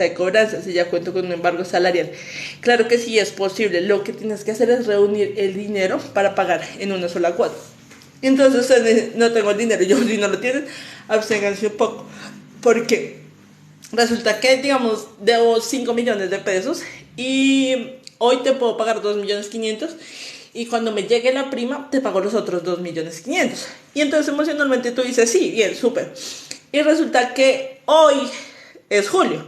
de cobranza si ya cuento con un embargo salarial. Claro que sí es posible, lo que tienes que hacer es reunir el dinero para pagar en una sola cuota. Entonces ustedes no tengo el dinero, yo si no lo tienen, absténganse un poco, porque resulta que, digamos, debo 5 millones de pesos y hoy te puedo pagar 2.500.000 y cuando me llegue la prima te pago los otros 2.500.000. Y entonces emocionalmente tú dices, sí, bien, súper. Y resulta que hoy es julio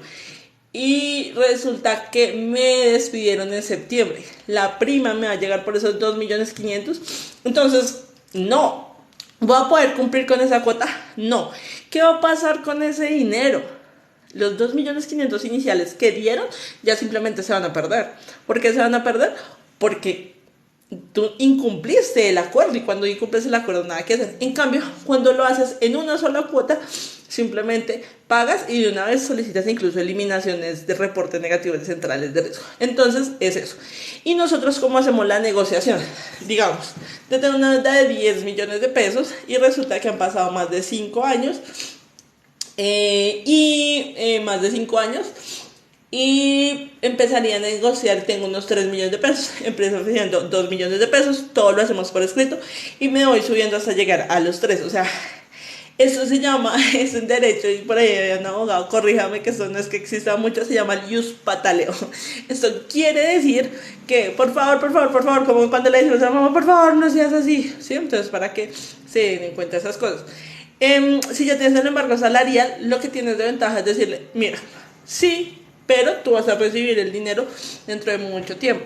y resulta que me despidieron en septiembre. La prima me va a llegar por esos 2.500.000. Entonces, no. ¿Voy a poder cumplir con esa cuota? No. ¿Qué va a pasar con ese dinero? Los 2.500.000 iniciales que dieron ya simplemente se van a perder. ¿Por qué se van a perder? Porque tú incumpliste el acuerdo y cuando incumples el acuerdo nada que hacer. En cambio, cuando lo haces en una sola cuota, simplemente pagas y de una vez solicitas incluso eliminaciones de reportes negativos de centrales de riesgo. Entonces es eso. Y nosotros, ¿cómo hacemos la negociación? Digamos, te tengo una deuda de 10 millones de pesos y resulta que han pasado más de 5 años más de 5 años y empezaría a negociar. Tengo unos 3 millones de pesos, empiezo ofreciendo 2 millones de pesos, todo lo hacemos por escrito y me voy subiendo hasta llegar a los 3. O sea, eso se llama, es un derecho y por ahí hay un abogado, corríjame que eso no es que exista mucho, se llama el ius pataleo. Esto quiere decir que por favor, por favor, por favor, como cuando le decimos a mamá, por favor no seas así, ¿sí? Entonces para que se den en cuenta esas cosas. Si ya tienes el embargo salarial, lo que tienes de ventaja es decirle, mira, sí, pero tú vas a recibir el dinero dentro de mucho tiempo.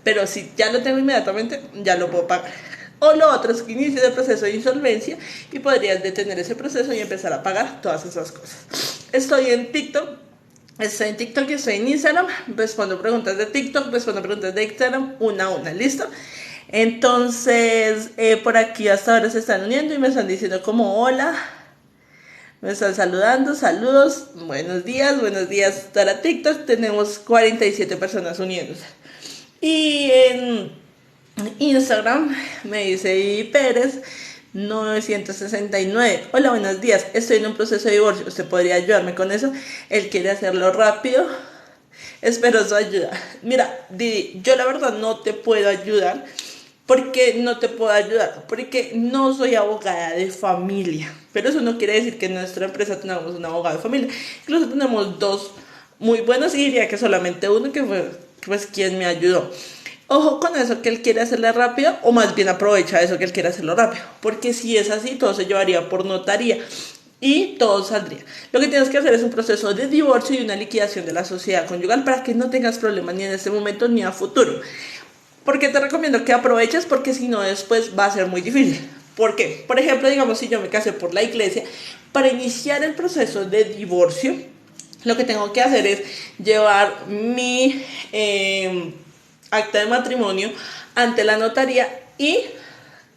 Pero si ya lo tengo inmediatamente, ya lo puedo pagar. O lo otro es que inicies el proceso de insolvencia y podrías detener ese proceso y empezar a pagar todas esas cosas. Estoy en TikTok y estoy en Instagram. Respondo preguntas de TikTok, respondo preguntas de Instagram, una a una, ¿listo? Entonces, por aquí hasta ahora se están uniendo y me están diciendo como hola, me están saludando, saludos, buenos días para TikTok. Tenemos 47 personas uniéndose. Y en Instagram me dice I Pérez 969. Hola, buenos días. Estoy en un proceso de divorcio. ¿Usted podría ayudarme con eso? Él quiere hacerlo rápido. Espero su ayuda. Mira, Didi, yo la verdad no te puedo ayudar. ¿Por qué no te puedo ayudar? Porque no soy abogada de familia. Pero eso no quiere decir que en nuestra empresa tengamos un abogado de familia. Incluso tenemos dos muy buenos y diría que solamente uno que fue pues quien me ayudó. Ojo con eso que él quiere hacerle rápido, o más bien aprovecha eso que él quiere hacerlo rápido, porque si es así todo se llevaría por notaría y todo saldría. Lo que tienes que hacer es un proceso de divorcio y una liquidación de la sociedad conyugal para que no tengas problemas ni en este momento ni a futuro. ¿Por qué te recomiendo que aproveches? Porque si no después va a ser muy difícil. ¿Por qué? Por ejemplo, digamos si yo me casé por la iglesia, para iniciar el proceso de divorcio lo que tengo que hacer es llevar mi acta de matrimonio ante la notaría y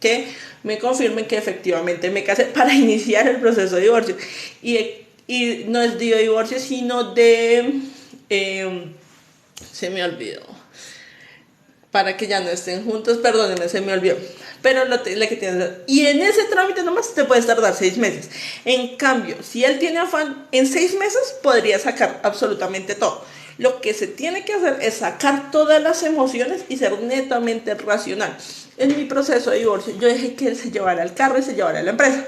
que me confirmen que efectivamente me casé para iniciar el proceso de divorcio. Y no es de divorcio, sino de... se me olvidó. Para que ya no estén juntos, perdónenme, se me olvidó. Pero lo que tienes... Y en ese trámite nomás te puedes tardar 6 meses. En cambio, si él tiene afán, en 6 meses podría sacar absolutamente todo. Lo que se tiene que hacer es sacar todas las emociones y ser netamente racional. En mi proceso de divorcio, yo dejé que él se llevara el carro y se llevara la empresa.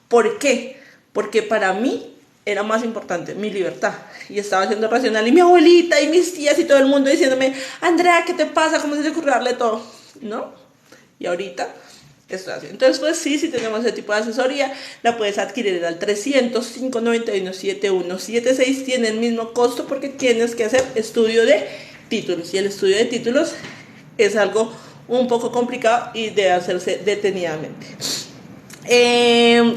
¿Por qué? Porque para mí era más importante mi libertad y estaba siendo racional y mi abuelita y mis tías y todo el mundo diciéndome, Andrea, ¿qué te pasa? ¿Cómo se te ocurre darle todo? ¿No? Y ahorita estoy haciendo. Entonces, pues sí, si tenemos ese tipo de asesoría, la puedes adquirir al 300-591-7176. Tiene el mismo costo porque tienes que hacer estudio de títulos y el estudio de títulos es algo un poco complicado y debe hacerse detenidamente.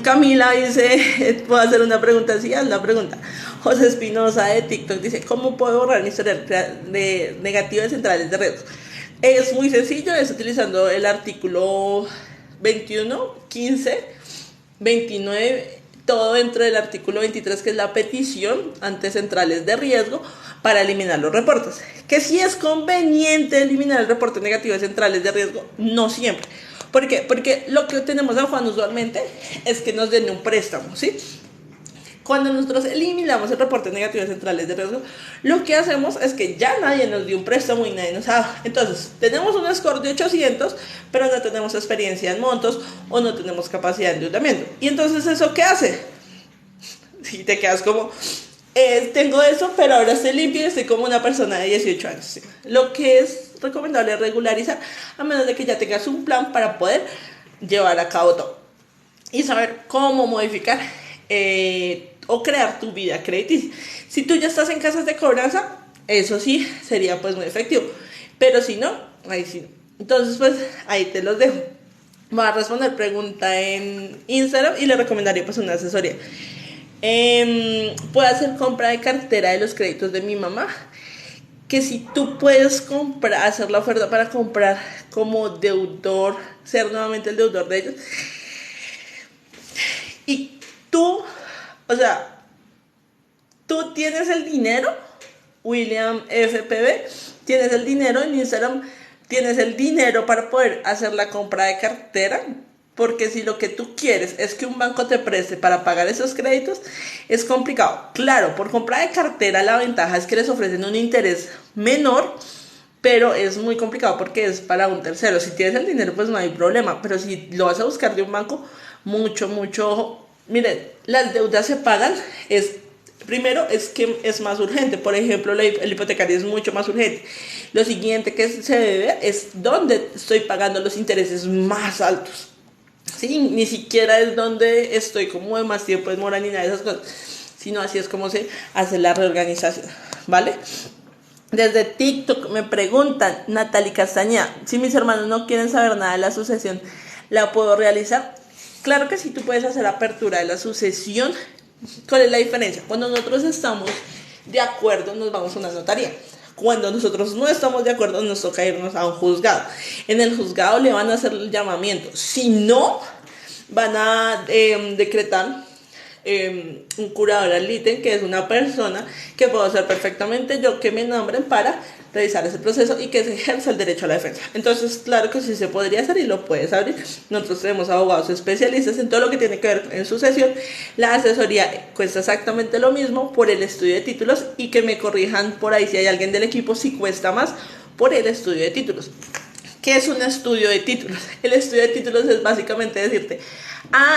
Camila dice, ¿puedo hacer una pregunta? Sí, haz la pregunta. José Espinosa de TikTok dice, ¿cómo puedo borrar mi historial de negativo de centrales de riesgo? Es muy sencillo, es utilizando el artículo 21, 15, 29, todo dentro del artículo 23, que es la petición ante centrales de riesgo para eliminar los reportes. Que si es conveniente eliminar el reporte negativo de centrales de riesgo, no siempre. ¿Por qué? Porque lo que tenemos a Juan usualmente es que nos den un préstamo, ¿sí? Cuando nosotros eliminamos el reporte negativo de centrales de riesgo, lo que hacemos es que ya nadie nos dio un préstamo y nadie nos ha dado. Entonces, tenemos un score de 800, pero no tenemos experiencia en montos o no tenemos capacidad de endeudamiento. Y entonces, ¿eso qué hace? Si te quedas como, tengo eso, pero ahora estoy limpio y estoy como una persona de 18 años. ¿Sí? Lo que es recomendable es regularizar, a menos de que ya tengas un plan para poder llevar a cabo todo. Y saber cómo modificar o crear tu vida crediticia. Si tú ya estás en casas de cobranza, eso sí sería pues muy efectivo. Pero si no, ahí sí no. Entonces pues ahí te los dejo. Voy a responder pregunta en Instagram y le recomendaría pues una asesoría. Puedo hacer compra de cartera de los créditos de mi mamá. Que si tú puedes comprar, hacer la oferta para comprar como deudor, ser nuevamente el deudor de ellos. Y tú, o sea, tú tienes el dinero, William FPB, tienes el dinero en Instagram, tienes el dinero para poder hacer la compra de cartera, porque si lo que tú quieres es que un banco te preste para pagar esos créditos, es complicado. Claro, por compra de cartera la ventaja es que les ofrecen un interés menor, pero es muy complicado porque es para un tercero. Si tienes el dinero, pues no hay problema, pero si lo vas a buscar de un banco, mucho ojo. Miren, las deudas se pagan, primero es que es más urgente. Por ejemplo, el hipotecario es mucho más urgente. Lo siguiente que se debe es dónde estoy pagando los intereses más altos. Sí, ni siquiera es donde estoy como de más tiempo en mora ni nada de esas cosas, sino así es como se hace la reorganización, ¿vale? Desde TikTok me preguntan, Natalie Castañeda, si mis hermanos no quieren saber nada de la sucesión, ¿la puedo realizar? Claro que sí, tú puedes hacer apertura de la sucesión. ¿Cuál es la diferencia? Cuando nosotros estamos de acuerdo, nos vamos a una notaría. Cuando nosotros no estamos de acuerdo, nos toca irnos a un juzgado. En el juzgado le van a hacer el llamamiento. Si no, van a decretar un curador ad litem, que es una persona que puedo ser perfectamente yo, que me nombren para revisar ese proceso y que se ejerza el derecho a la defensa. Entonces, claro que sí se podría hacer y lo puedes abrir. Nosotros tenemos abogados especialistas en todo lo que tiene que ver en sucesión. La asesoría cuesta exactamente lo mismo por el estudio de títulos, y que me corrijan por ahí si hay alguien del equipo si cuesta más por el estudio de títulos. ¿Qué es un estudio de títulos? El estudio de títulos es básicamente decirte,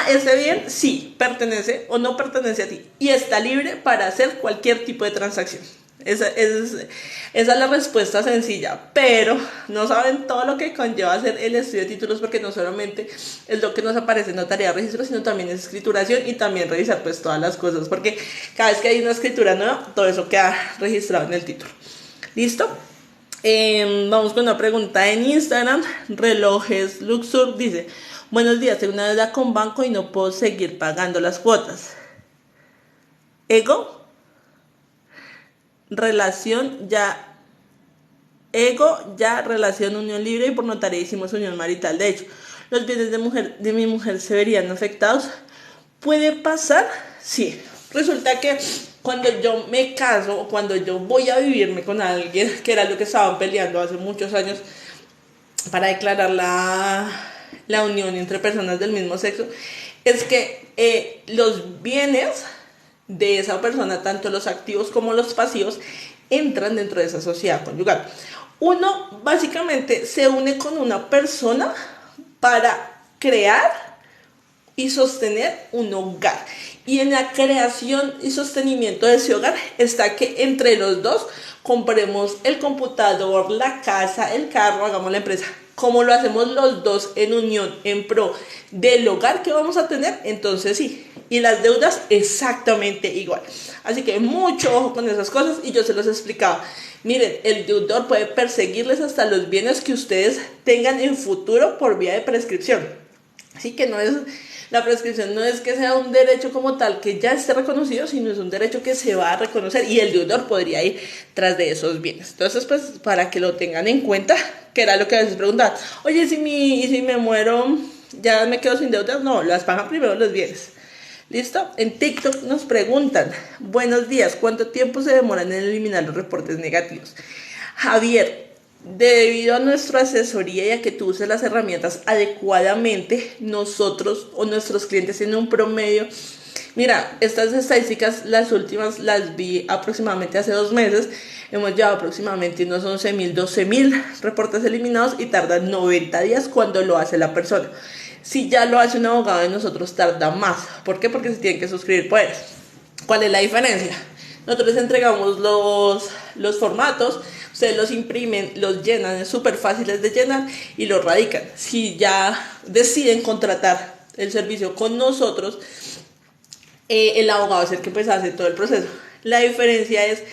¿este bien? Sí, pertenece o no pertenece a ti y está libre para hacer cualquier tipo de transacción. Esa es la respuesta sencilla, pero no saben todo lo que conlleva hacer el estudio de títulos, porque no solamente es lo que nos aparece en notaría de registro, sino también es escrituración y también revisar pues todas las cosas, porque cada vez que hay una escritura nueva, todo eso queda registrado en el título. ¿Listo? Vamos con una pregunta en Instagram. Relojes Luxur dice: buenos días, tengo una deuda con banco y no puedo seguir pagando las cuotas. Relación unión libre, y por notaría hicimos unión marital. De hecho, los bienes de mi mujer se verían afectados. ¿Puede pasar? Sí. Resulta que cuando yo me caso o cuando yo voy a vivirme con alguien, que era lo que estaban peleando hace muchos años para declarar la unión entre personas del mismo sexo, es que los bienes de esa persona, tanto los activos como los pasivos, entran dentro de esa sociedad conyugal. Uno básicamente se une con una persona para crear y sostener un hogar. Y en la creación y sostenimiento de ese hogar está que entre los dos compremos el computador, la casa, el carro, hagamos la empresa. Como lo hacemos los dos en unión, en pro del hogar que vamos a tener, entonces sí. Y las deudas exactamente igual. Así que mucho ojo con esas cosas, y yo se los explicaba. Miren, el deudor puede perseguirles hasta los bienes que ustedes tengan en futuro por vía de prescripción. Así que la prescripción no es que sea un derecho como tal que ya esté reconocido, sino es un derecho que se va a reconocer, y el deudor podría ir tras de esos bienes. Entonces, pues, para que lo tengan en cuenta, que era lo que a veces preguntaban: oye, si me muero, ¿ya me quedo sin deudas? No, las pagan primero los bienes. ¿Listo? En TikTok nos preguntan: buenos días, ¿cuánto tiempo se demoran en eliminar los reportes negativos? Javier, debido a nuestra asesoría y a que tú uses las herramientas adecuadamente, nosotros o nuestros clientes tienen un promedio Mira, estas estadísticas, las últimas las vi aproximadamente hace 2 meses. Hemos llevado aproximadamente unos 11.000, 12.000 reportes eliminados y tardan 90 días cuando lo hace la persona. Si ya lo hace un abogado de nosotros, tarda más. ¿Por qué? Porque se tienen que suscribir poderes. ¿Cuál es la diferencia? Nosotros les entregamos los formatos, ustedes los imprimen, los llenan, es súper fáciles de llenar y los radican. Si ya deciden contratar el servicio con nosotros, el abogado es el que pues hace todo el proceso. La diferencia es,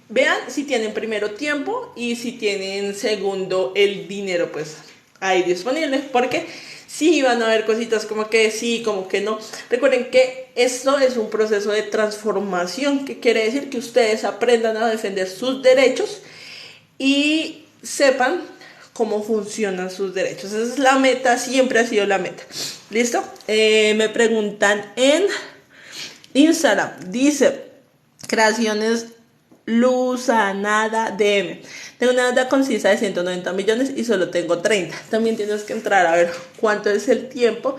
vean si tienen primero tiempo y si tienen segundo el dinero pues ahí disponible, porque sí van a haber cositas como que sí, como que no. Recuerden que esto es un proceso de transformación, que quiere decir que ustedes aprendan a defender sus derechos y sepan cómo funcionan sus derechos. Esa es la meta, siempre ha sido la meta. ¿Listo? Me preguntan en Instagram, dice creaciones Luzanada DM. Tengo una deuda concisa de 190 millones y solo tengo 30. También tienes que entrar a ver cuánto es el tiempo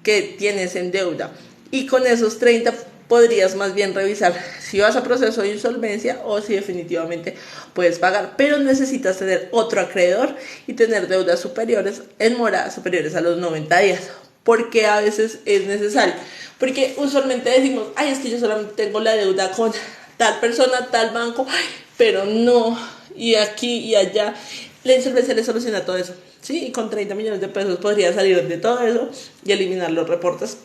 que tienes en deuda. Y con esos 30 podrías más bien revisar si vas a proceso de insolvencia o si definitivamente puedes pagar. Pero necesitas tener otro acreedor y tener deudas superiores en mora superiores a los 90 días. Porque a veces es necesario. Porque usualmente decimos, ay, es que yo solamente tengo la deuda con tal persona, tal banco, pero no, y aquí y allá. La insolvencia le soluciona todo eso, ¿sí? Y con 30 millones de pesos podría salir de todo eso y eliminar los reportes.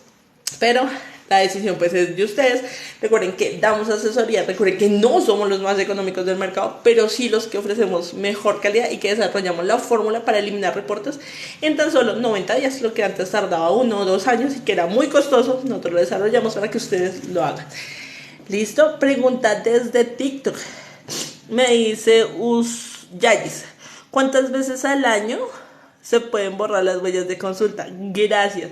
Pero la decisión pues es de ustedes. Recuerden que damos asesoría, recuerden que no somos los más económicos del mercado, pero sí los que ofrecemos mejor calidad y que desarrollamos la fórmula para eliminar reportes en tan solo 90 días, lo que antes tardaba 1 o 2 años y que era muy costoso. Nosotros lo desarrollamos para que ustedes lo hagan. ¿Listo? Pregunta desde TikTok. Me dice Yayis, ¿cuántas veces al año se pueden borrar las huellas de consulta? Gracias.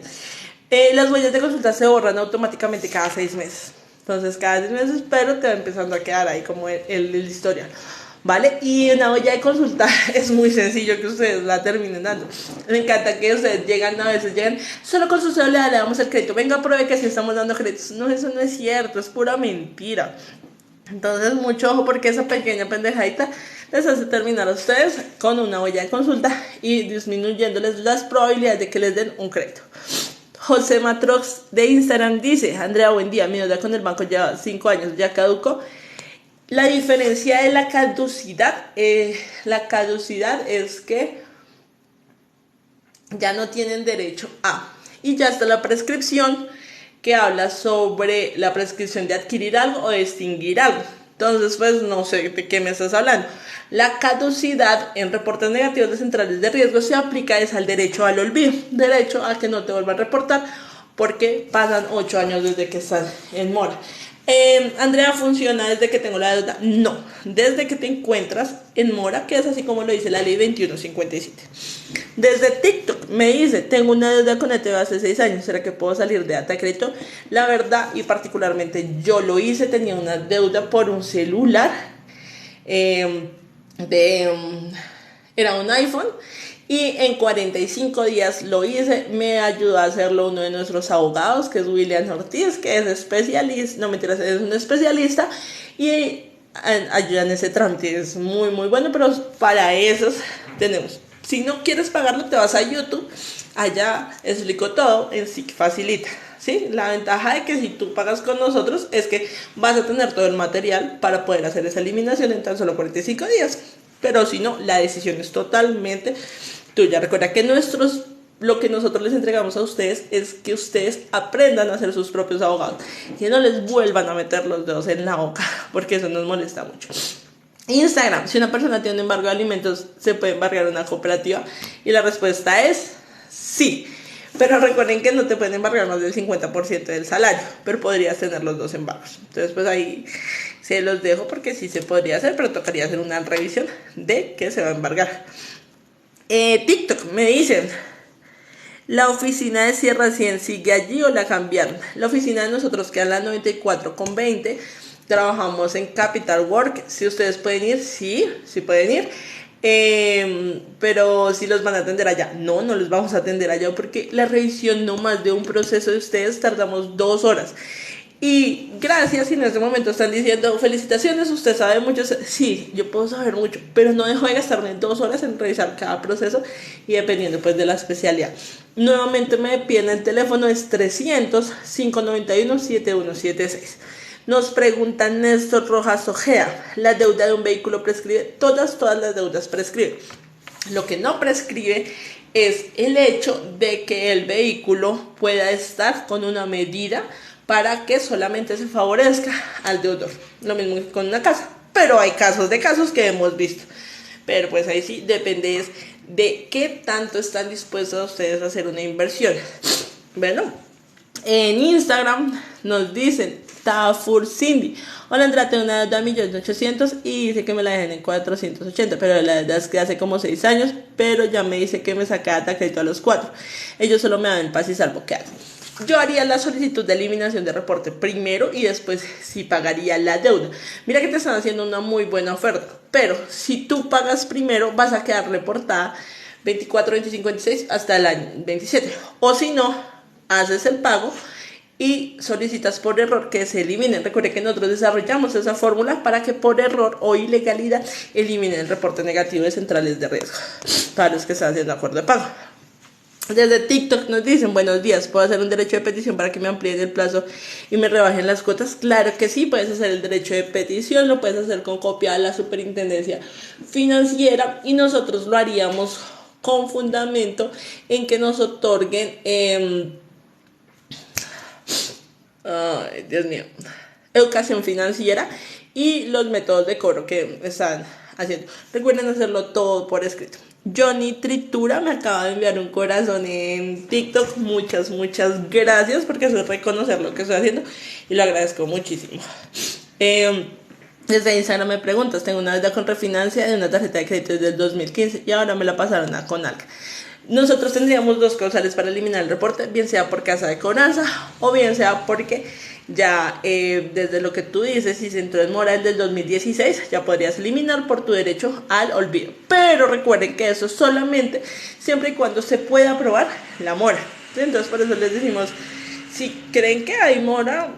Las huellas de consulta se borran automáticamente cada 6 meses. Entonces cada 6 meses, pero te va empezando a quedar ahí como el historial. ¿Vale? Y una huella de consulta es muy sencillo que ustedes la terminen dando. Me encanta que ustedes a veces llegan solo con su cédula, le damos el crédito. Venga, pruebe que sí estamos dando créditos. No, eso no es cierto, es pura mentira. Entonces, mucho ojo porque esa pequeña pendejadita les hace terminar a ustedes con una huella de consulta y disminuyéndoles las probabilidades de que les den un crédito. José Matrox de Instagram dice, Andrea, buen día, mi deuda con el banco lleva 5 años, ya caducó. La diferencia de la caducidad es que ya no tienen derecho a, y ya está la prescripción que habla sobre la prescripción de adquirir algo o de extinguir algo. Entonces, pues no sé de qué me estás hablando. La caducidad en reportes negativos de centrales de riesgo se aplica es al derecho al olvido, derecho a que no te vuelvan a reportar porque pasan 8 años desde que estás en mora. Andrea, ¿funciona desde que tengo la deuda? No, desde que te encuentras en mora, que es así como lo dice la ley 2157. Desde TikTok me dice, tengo una deuda con ETV hace 6 años, ¿será que puedo salir de data de crédito? La verdad, y particularmente yo lo hice, tenía una deuda por un celular, era un iPhone, y en 45 días lo hice. Me ayudó a hacerlo uno de nuestros abogados, que es William Ortiz, que es especialista, no mentiras, es un especialista y ayuda en ese trámite. Es muy muy bueno, pero para esos tenemos. Si no quieres pagarlo, te vas a YouTube, allá explico todo, en sí facilita. ¿Sí? La ventaja de que si tú pagas con nosotros es que vas a tener todo el material para poder hacer esa eliminación en tan solo 45 días. Pero si no, la decisión es totalmente tuya. Recuerda que lo que nosotros les entregamos a ustedes es que ustedes aprendan a ser sus propios abogados, que no les vuelvan a meter los dedos en la boca, porque eso nos molesta mucho. Instagram, si una persona tiene un embargo de alimentos, ¿se puede embargar una cooperativa? Y la respuesta es sí. Pero recuerden que no te pueden embargar más del 50% del salario, pero podrías tener los 2 embargos. Entonces, pues ahí se los dejo porque sí se podría hacer, pero tocaría hacer una revisión de qué se va a embargar. TikTok me dicen, ¿la oficina de Sierra 100 sigue allí o la cambiaron? La oficina de nosotros queda en la 94 con 20. Trabajamos en Capital Work. Si ustedes pueden ir, sí pueden ir. Pero si los van a atender allá, no los vamos a atender allá porque la revisión no más de un proceso de ustedes tardamos 2 horas Y gracias, y en este momento están diciendo felicitaciones, usted sabe mucho. Sí, yo puedo saber mucho, pero no dejo de gastarme 2 horas en revisar cada proceso y dependiendo pues de la especialidad. Nuevamente me piden el teléfono, es 300-591-7176. Nos preguntan Néstor Rojas Ojea, ¿la deuda de un vehículo prescribe? Todas las deudas prescriben. Lo que no prescribe es el hecho de que el vehículo pueda estar con una medida para que solamente se favorezca al deudor. Lo mismo que con una casa, pero hay casos que hemos visto. Pero pues ahí sí depende de qué tanto están dispuestos ustedes a hacer una inversión. Bueno, en Instagram nos dicen Tafur Cindy: hola Andrea, tengo una deuda de 1.800.000 y dice que me la dejen en 480, pero la verdad es que hace como 6 años, pero ya me dice que me saca de crédito a los 4. Ellos solo me dan el paz y salvo. ¿Qué hago? Yo haría la solicitud de eliminación de reporte primero y después sí pagaría la deuda. Mira que te están haciendo una muy buena oferta, pero si tú pagas primero vas a quedar reportada 24, 25, 26 hasta el año 27. O si no, haces el pago y solicitas por error que se elimine. Recuerde que nosotros desarrollamos esa fórmula para que por error o ilegalidad eliminen el reporte negativo de centrales de riesgo para los que están haciendo acuerdo de pago. Desde TikTok nos dicen: buenos días, ¿puedo hacer un derecho de petición para que me amplíen el plazo y me rebajen las cuotas? Claro que sí, puedes hacer el derecho de petición, lo puedes hacer con copia a la Superintendencia Financiera y nosotros lo haríamos con fundamento en que nos otorguen ay, Dios mío, educación financiera y los métodos de cobro que están haciendo. Recuerden hacerlo todo por escrito. Johnny Tritura me acaba de enviar un corazón en TikTok. Muchas gracias, porque eso es reconocer lo que estoy haciendo y lo agradezco muchísimo. Desde Instagram me preguntas: tengo una deuda con refinancia de una tarjeta de crédito desde el 2015 y ahora me la pasaron a Conalca. Nosotros tendríamos 2 causales para eliminar el reporte, bien sea por casa de cobranza o bien sea porque ya desde lo que tú dices, si se entró en mora el del 2016, ya podrías eliminar por tu derecho al olvido. Pero recuerden que eso solamente siempre y cuando se pueda aprobar la mora. Entonces por eso les decimos, si creen que hay mora,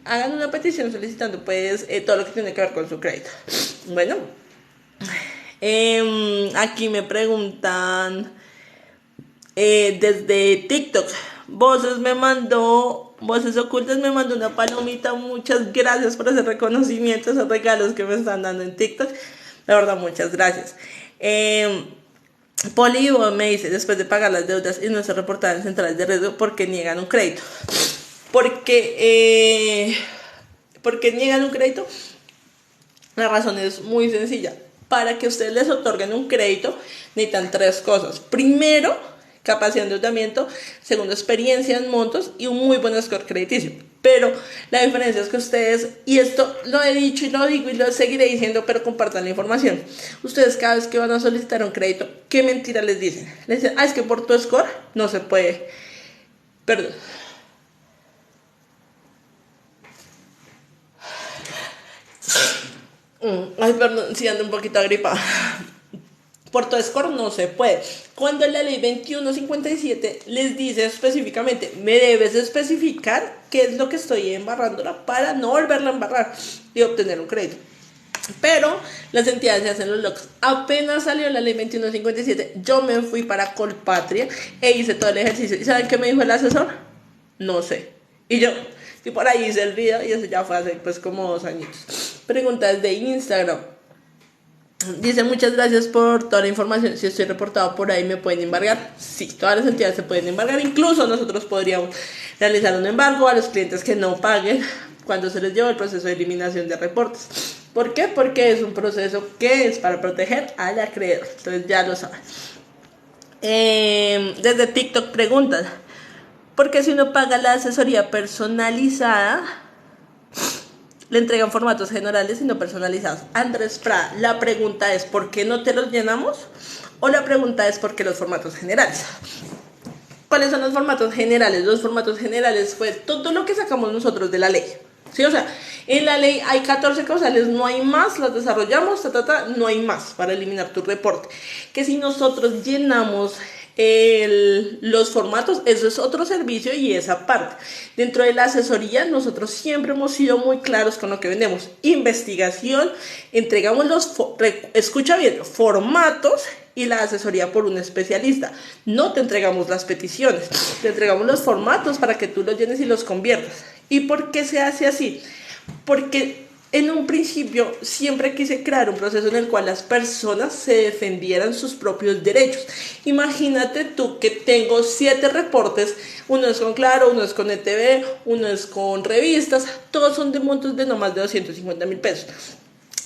hagan una petición solicitando pues todo lo que tiene que ver con su crédito. Bueno, aquí me preguntan desde TikTok, Voces Ocultas me mandó una palomita. Muchas gracias por ese reconocimiento, esos regalos que me están dando en TikTok. La verdad, muchas gracias. Polivo me dice: después de pagar las deudas y no se reportadas en centrales de riesgo, ¿por qué niegan un crédito? Porque niegan un crédito. La razón es muy sencilla. Para que ustedes les otorguen un crédito necesitan 3 cosas. Primero, capacidad de endeudamiento. Segundo, experiencia en montos y un muy buen score crediticio. Pero la diferencia es que ustedes, y esto lo he dicho y lo digo y lo seguiré diciendo, pero compartan la información. Ustedes cada vez que van a solicitar un crédito, ¿qué mentira les dicen? Les dicen: es que por tu score no se puede. Perdón. Ay, perdón, si ando un poquito agripada. Por tu score no se puede. Cuando la ley 2157 les dice específicamente: me debes especificar qué es lo que estoy embarrándola para no volverla a embarrar y obtener un crédito. Pero las entidades se hacen los locos. Apenas salió la ley 2157, yo me fui para Colpatria e hice todo el ejercicio. ¿Y saben qué me dijo el asesor? No sé. Y yo, y por ahí hice el video, y eso ya fue hace pues como 2 añitos. Preguntas de Instagram. Dice: muchas gracias por toda la información. Si estoy reportado por ahí, ¿me pueden embargar? Sí, todas las entidades se pueden embargar. Incluso nosotros podríamos realizar un embargo a los clientes que no paguen cuando se les lleva el proceso de eliminación de reportes. ¿Por qué? Porque es un proceso que es para proteger al acreedor. Entonces ya lo saben. Desde TikTok preguntan: ¿por qué si uno paga la asesoría personalizada le entregan formatos generales y no personalizados? Andrés Prada, la pregunta es: ¿por qué no te los llenamos? O la pregunta es: ¿por qué los formatos generales? ¿Cuáles son los formatos generales? Los formatos generales fue todo lo que sacamos nosotros de la ley. ¿Sí? O sea, en la ley hay 14 causales, no hay más, las desarrollamos, no hay más para eliminar tu reporte. Que si nosotros llenamos los formatos, eso es otro servicio y esa parte. Dentro de la asesoría, nosotros siempre hemos sido muy claros con lo que vendemos. Investigación, entregamos escucha bien, formatos y la asesoría por un especialista. No te entregamos las peticiones, te entregamos los formatos para que tú los llenes y los conviertas. ¿Y por qué se hace así? Porque en un principio siempre quise crear un proceso en el cual las personas se defendieran sus propios derechos. Imagínate tú que tengo 7 reportes, uno es con Claro, uno es con ETV, uno es con revistas, todos son de montos de no más de 250,000 pesos.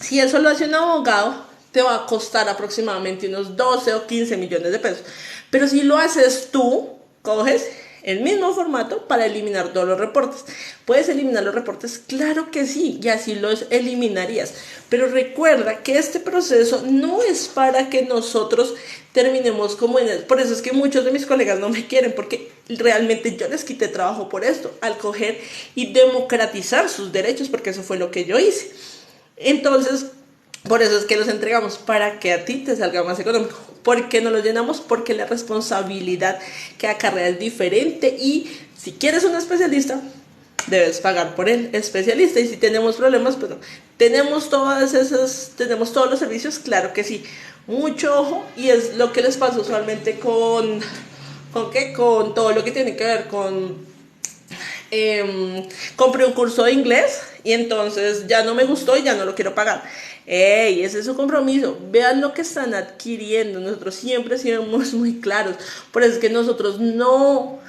Si eso lo hace un abogado, te va a costar aproximadamente unos 12 o 15 millones de pesos. Pero si lo haces tú, coges el mismo formato para eliminar todos los reportes. ¿Puedes eliminar los reportes? Claro que sí, y así los eliminarías. Pero recuerda que este proceso no es para que nosotros terminemos como en él. Por eso es que muchos de mis colegas no me quieren, porque realmente yo les quité trabajo por esto, al coger y democratizar sus derechos, porque eso fue lo que yo hice. Entonces, por eso es que los entregamos, para que a ti te salga más económico. ¿Por qué no los llenamos? Porque la responsabilidad que acarrea es diferente y si quieres un especialista, debes pagar por el especialista. Y si tenemos problemas, pues no. Tenemos todos los servicios, claro que sí. Mucho ojo, y es lo que les pasa usualmente con todo lo que tiene que ver con compré un curso de inglés y entonces ya no me gustó y ya no lo quiero pagar. ¡Ey! Ese es su compromiso. Vean lo que están adquiriendo. Nosotros siempre somos muy claros. Por eso es que nosotros no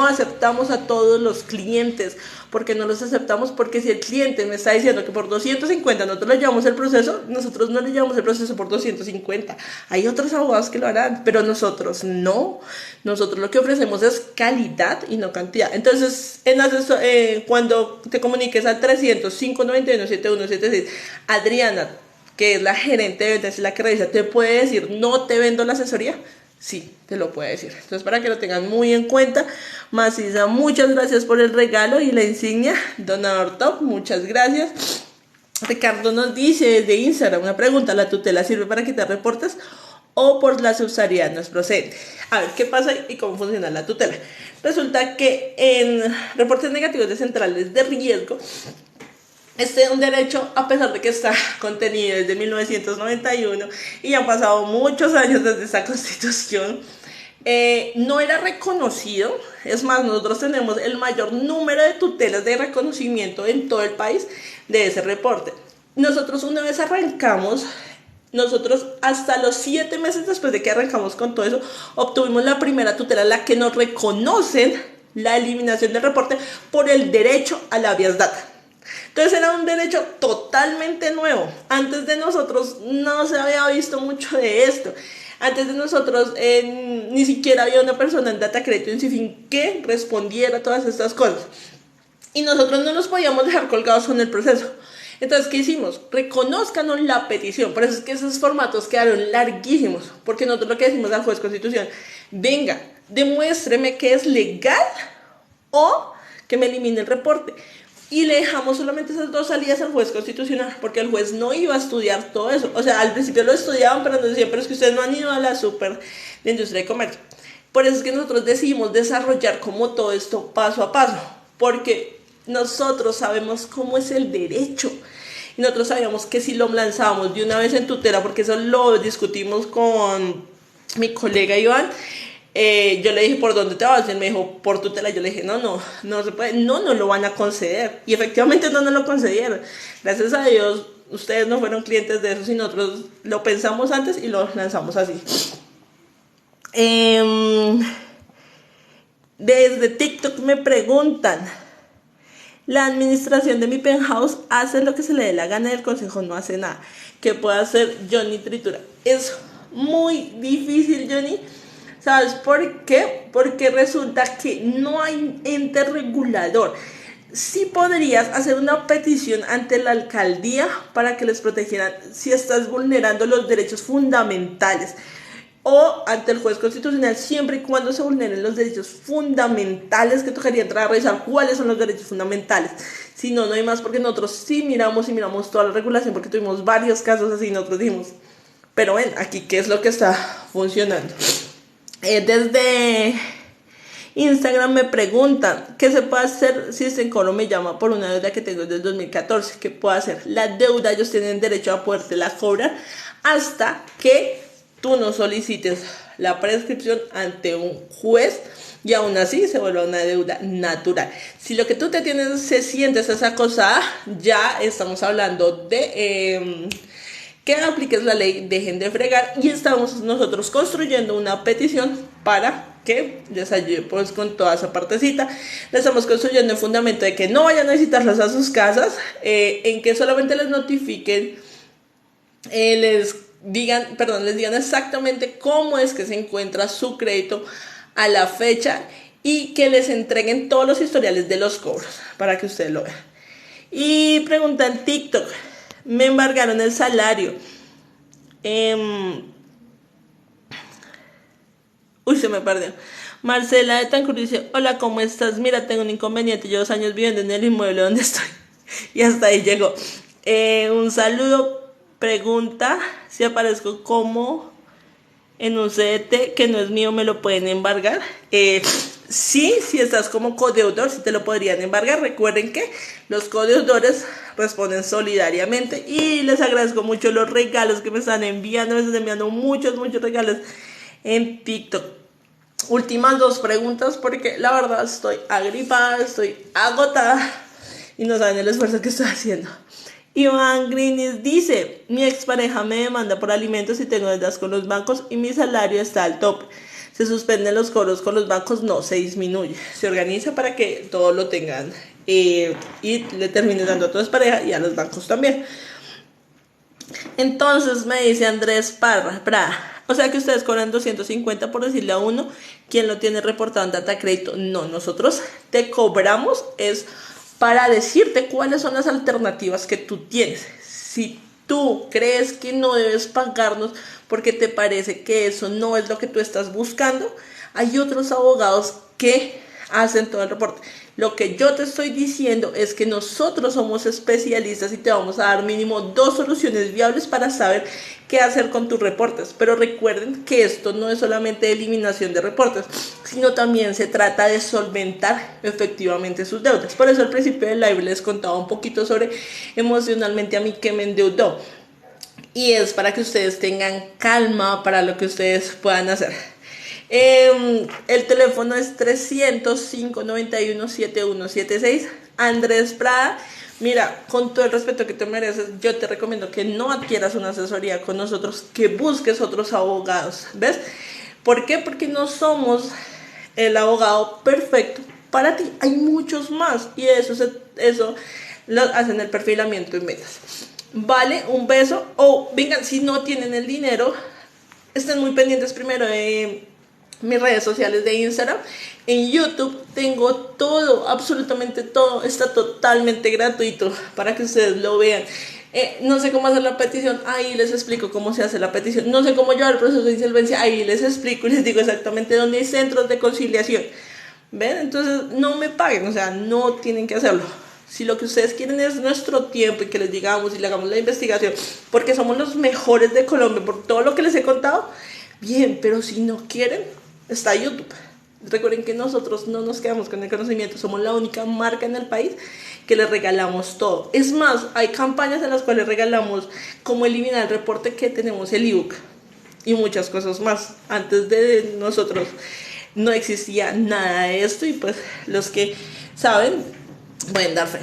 aceptamos a todos los clientes. Porque no los aceptamos, porque si el cliente me está diciendo que por 250 nosotros le llevamos el proceso, nosotros no le llevamos el proceso por 250. Hay otros abogados que lo harán, pero nosotros no. Nosotros lo que ofrecemos es calidad y no cantidad. Entonces, cuando te comuniques al 300-591-7176, Adriana, que es la gerente de ventas, la que revisa, te puede decir, no te vendo la asesoría. Sí, te lo puede decir. Entonces, para que lo tengan muy en cuenta. Macisa, muchas gracias por el regalo y la insignia. Donador Top, muchas gracias. Ricardo nos dice desde Instagram una pregunta: ¿la tutela sirve para quitar reportes o por la subsidiariedad no es procedente? A ver, ¿qué pasa y cómo funciona la tutela? Resulta que en reportes negativos de centrales de riesgo, este es un derecho, a pesar de que está contenido desde 1991 y han pasado muchos años desde esa constitución, no era reconocido. Es más, nosotros tenemos el mayor número de tutelas de reconocimiento en todo el país de ese reporte. Nosotros una vez arrancamos, hasta los 7 meses después de que arrancamos con todo eso, obtuvimos la primera tutela, la que nos reconocen la eliminación del reporte por el derecho al habeas data. Entonces era un derecho totalmente nuevo. Antes de nosotros no se había visto mucho de esto. Antes de nosotros ni siquiera había una persona en Data Crédito en Cifin que respondiera a todas estas cosas. Y nosotros no nos podíamos dejar colgados con el proceso. Entonces, ¿qué hicimos? Reconózcanos la petición. Por eso es que esos formatos quedaron larguísimos. Porque nosotros lo que decimos al juez de constitución: venga, demuéstreme que es legal o que me elimine el reporte. Y le dejamos solamente esas 2 salidas al juez constitucional, porque el juez no iba a estudiar todo eso. O sea, al principio lo estudiaban, pero nos decían, pero es que ustedes no han ido a la super de industria y comercio. Por eso es que nosotros decidimos desarrollar como todo esto paso a paso, porque nosotros sabemos cómo es el derecho. Y nosotros sabíamos que si lo lanzábamos de una vez en tutela, porque eso lo discutimos con mi colega Iván, yo le dije, ¿por dónde te vas? Y él me dijo, por tutela. Yo le dije, no se puede, no lo van a conceder. Y efectivamente no nos lo concedieron. Gracias a Dios, ustedes no fueron clientes de eso, sino nosotros lo pensamos antes y lo lanzamos así. Desde TikTok me preguntan: la administración de mi penthouse hace lo que se le dé la gana y el consejo no hace nada. ¿Qué puede hacer Johnny Tritura? Es muy difícil, Johnny. ¿Sabes por qué? Porque resulta que no hay ente regulador. Sí podrías hacer una petición ante la alcaldía para que les protegieran si estás vulnerando los derechos fundamentales, o ante el juez constitucional siempre y cuando se vulneren los derechos fundamentales, que tocaría entrar a revisar cuáles son los derechos fundamentales. Si no, no hay más, porque nosotros sí miramos toda la regulación, porque tuvimos varios casos así. Nosotros dijimos, pero ven, aquí qué es lo que está funcionando. Desde Instagram me preguntan qué se puede hacer si Sencoro me llama por una deuda que tengo desde el 2014. ¿Qué puedo hacer? La deuda ellos tienen derecho a podértela cobrar hasta que tú no solicites la prescripción ante un juez y aún así se vuelve una deuda natural. Si lo que tú te tienes se sientes esa acosada, ya estamos hablando de que apliques la ley, dejen de fregar, y estamos nosotros construyendo una petición para que les ayude pues con toda esa partecita. Le estamos construyendo el fundamento de que no vayan a visitarlos a sus casas, en que solamente les notifiquen, les digan exactamente cómo es que se encuentra su crédito a la fecha y que les entreguen todos los historiales de los cobros para que ustedes lo vean. Y preguntan TikTok, me embargaron el salario. Se me perdió. Marcela de Tancur dice: hola, ¿cómo estás? Mira, tengo un inconveniente, llevo 2 años viviendo en el inmueble donde estoy. Y hasta ahí llegó. Un saludo. Pregunta si aparezco como en un CDT que no es mío, ¿me lo pueden embargar? Sí, si estás como codeudor, sí te lo podrían embargar. Recuerden que los codeudores responden solidariamente, y les agradezco mucho los regalos que me están enviando. Me están enviando muchos regalos en TikTok. Últimas 2 preguntas, porque la verdad estoy agripada, estoy agotada y no saben el esfuerzo que estoy haciendo. Iván Grinis dice: mi expareja me demanda por alimentos y tengo deudas con los bancos y mi salario está al tope. ¿Se suspenden los cobros con los bancos? No, se disminuye. Se organiza para que todo lo tengan y le terminen dando a tu expareja y a los bancos también. Entonces me dice Andrés Prada: o sea que ustedes cobran 250 por decirle a uno quién lo tiene reportado en Data Crédito. No, nosotros te cobramos es para decirte cuáles son las alternativas que tú tienes. Si tú crees que no debes pagarnos porque te parece que eso no es lo que tú estás buscando, hay otros abogados que hacen todo el reporte. Lo que yo te estoy diciendo es que nosotros somos especialistas y te vamos a dar mínimo 2 soluciones viables para saber qué hacer con tus reportes. Pero recuerden que esto no es solamente eliminación de reportes, sino también se trata de solventar efectivamente sus deudas. Por eso al principio del live les contaba un poquito sobre emocionalmente a mí que me endeudó. Y es para que ustedes tengan calma para lo que ustedes puedan hacer. El teléfono es 300-591-7176. Andrés Prada, mira, con todo el respeto que te mereces, yo te recomiendo que no adquieras una asesoría con nosotros, que busques otros abogados. ¿Ves? ¿Por qué? Porque no somos el abogado perfecto para ti. Hay muchos más, y eso lo hacen el perfilamiento en ventas. Vale, un beso. Vengan, si no tienen el dinero, estén muy pendientes primero de mis redes sociales de Instagram. En YouTube tengo todo, absolutamente todo, está totalmente gratuito para que ustedes lo vean. No sé cómo hacer la petición, ahí les explico cómo se hace la petición. No sé cómo llevar el proceso de insolvencia, ahí les explico y les digo exactamente dónde hay centros de conciliación. ¿Ven? Entonces no me paguen, o sea, no tienen que hacerlo. Si lo que ustedes quieren es nuestro tiempo y que les digamos y le hagamos la investigación, porque somos los mejores de Colombia por todo lo que les he contado, bien, pero si no quieren, está YouTube. Recuerden que nosotros no nos quedamos con el conocimiento, somos la única marca en el país que les regalamos todo. Es más, hay campañas en las cuales regalamos cómo eliminar el reporte, que tenemos el ebook y muchas cosas más. Antes de nosotros no existía nada de esto, y pues los que saben pueden dar fe.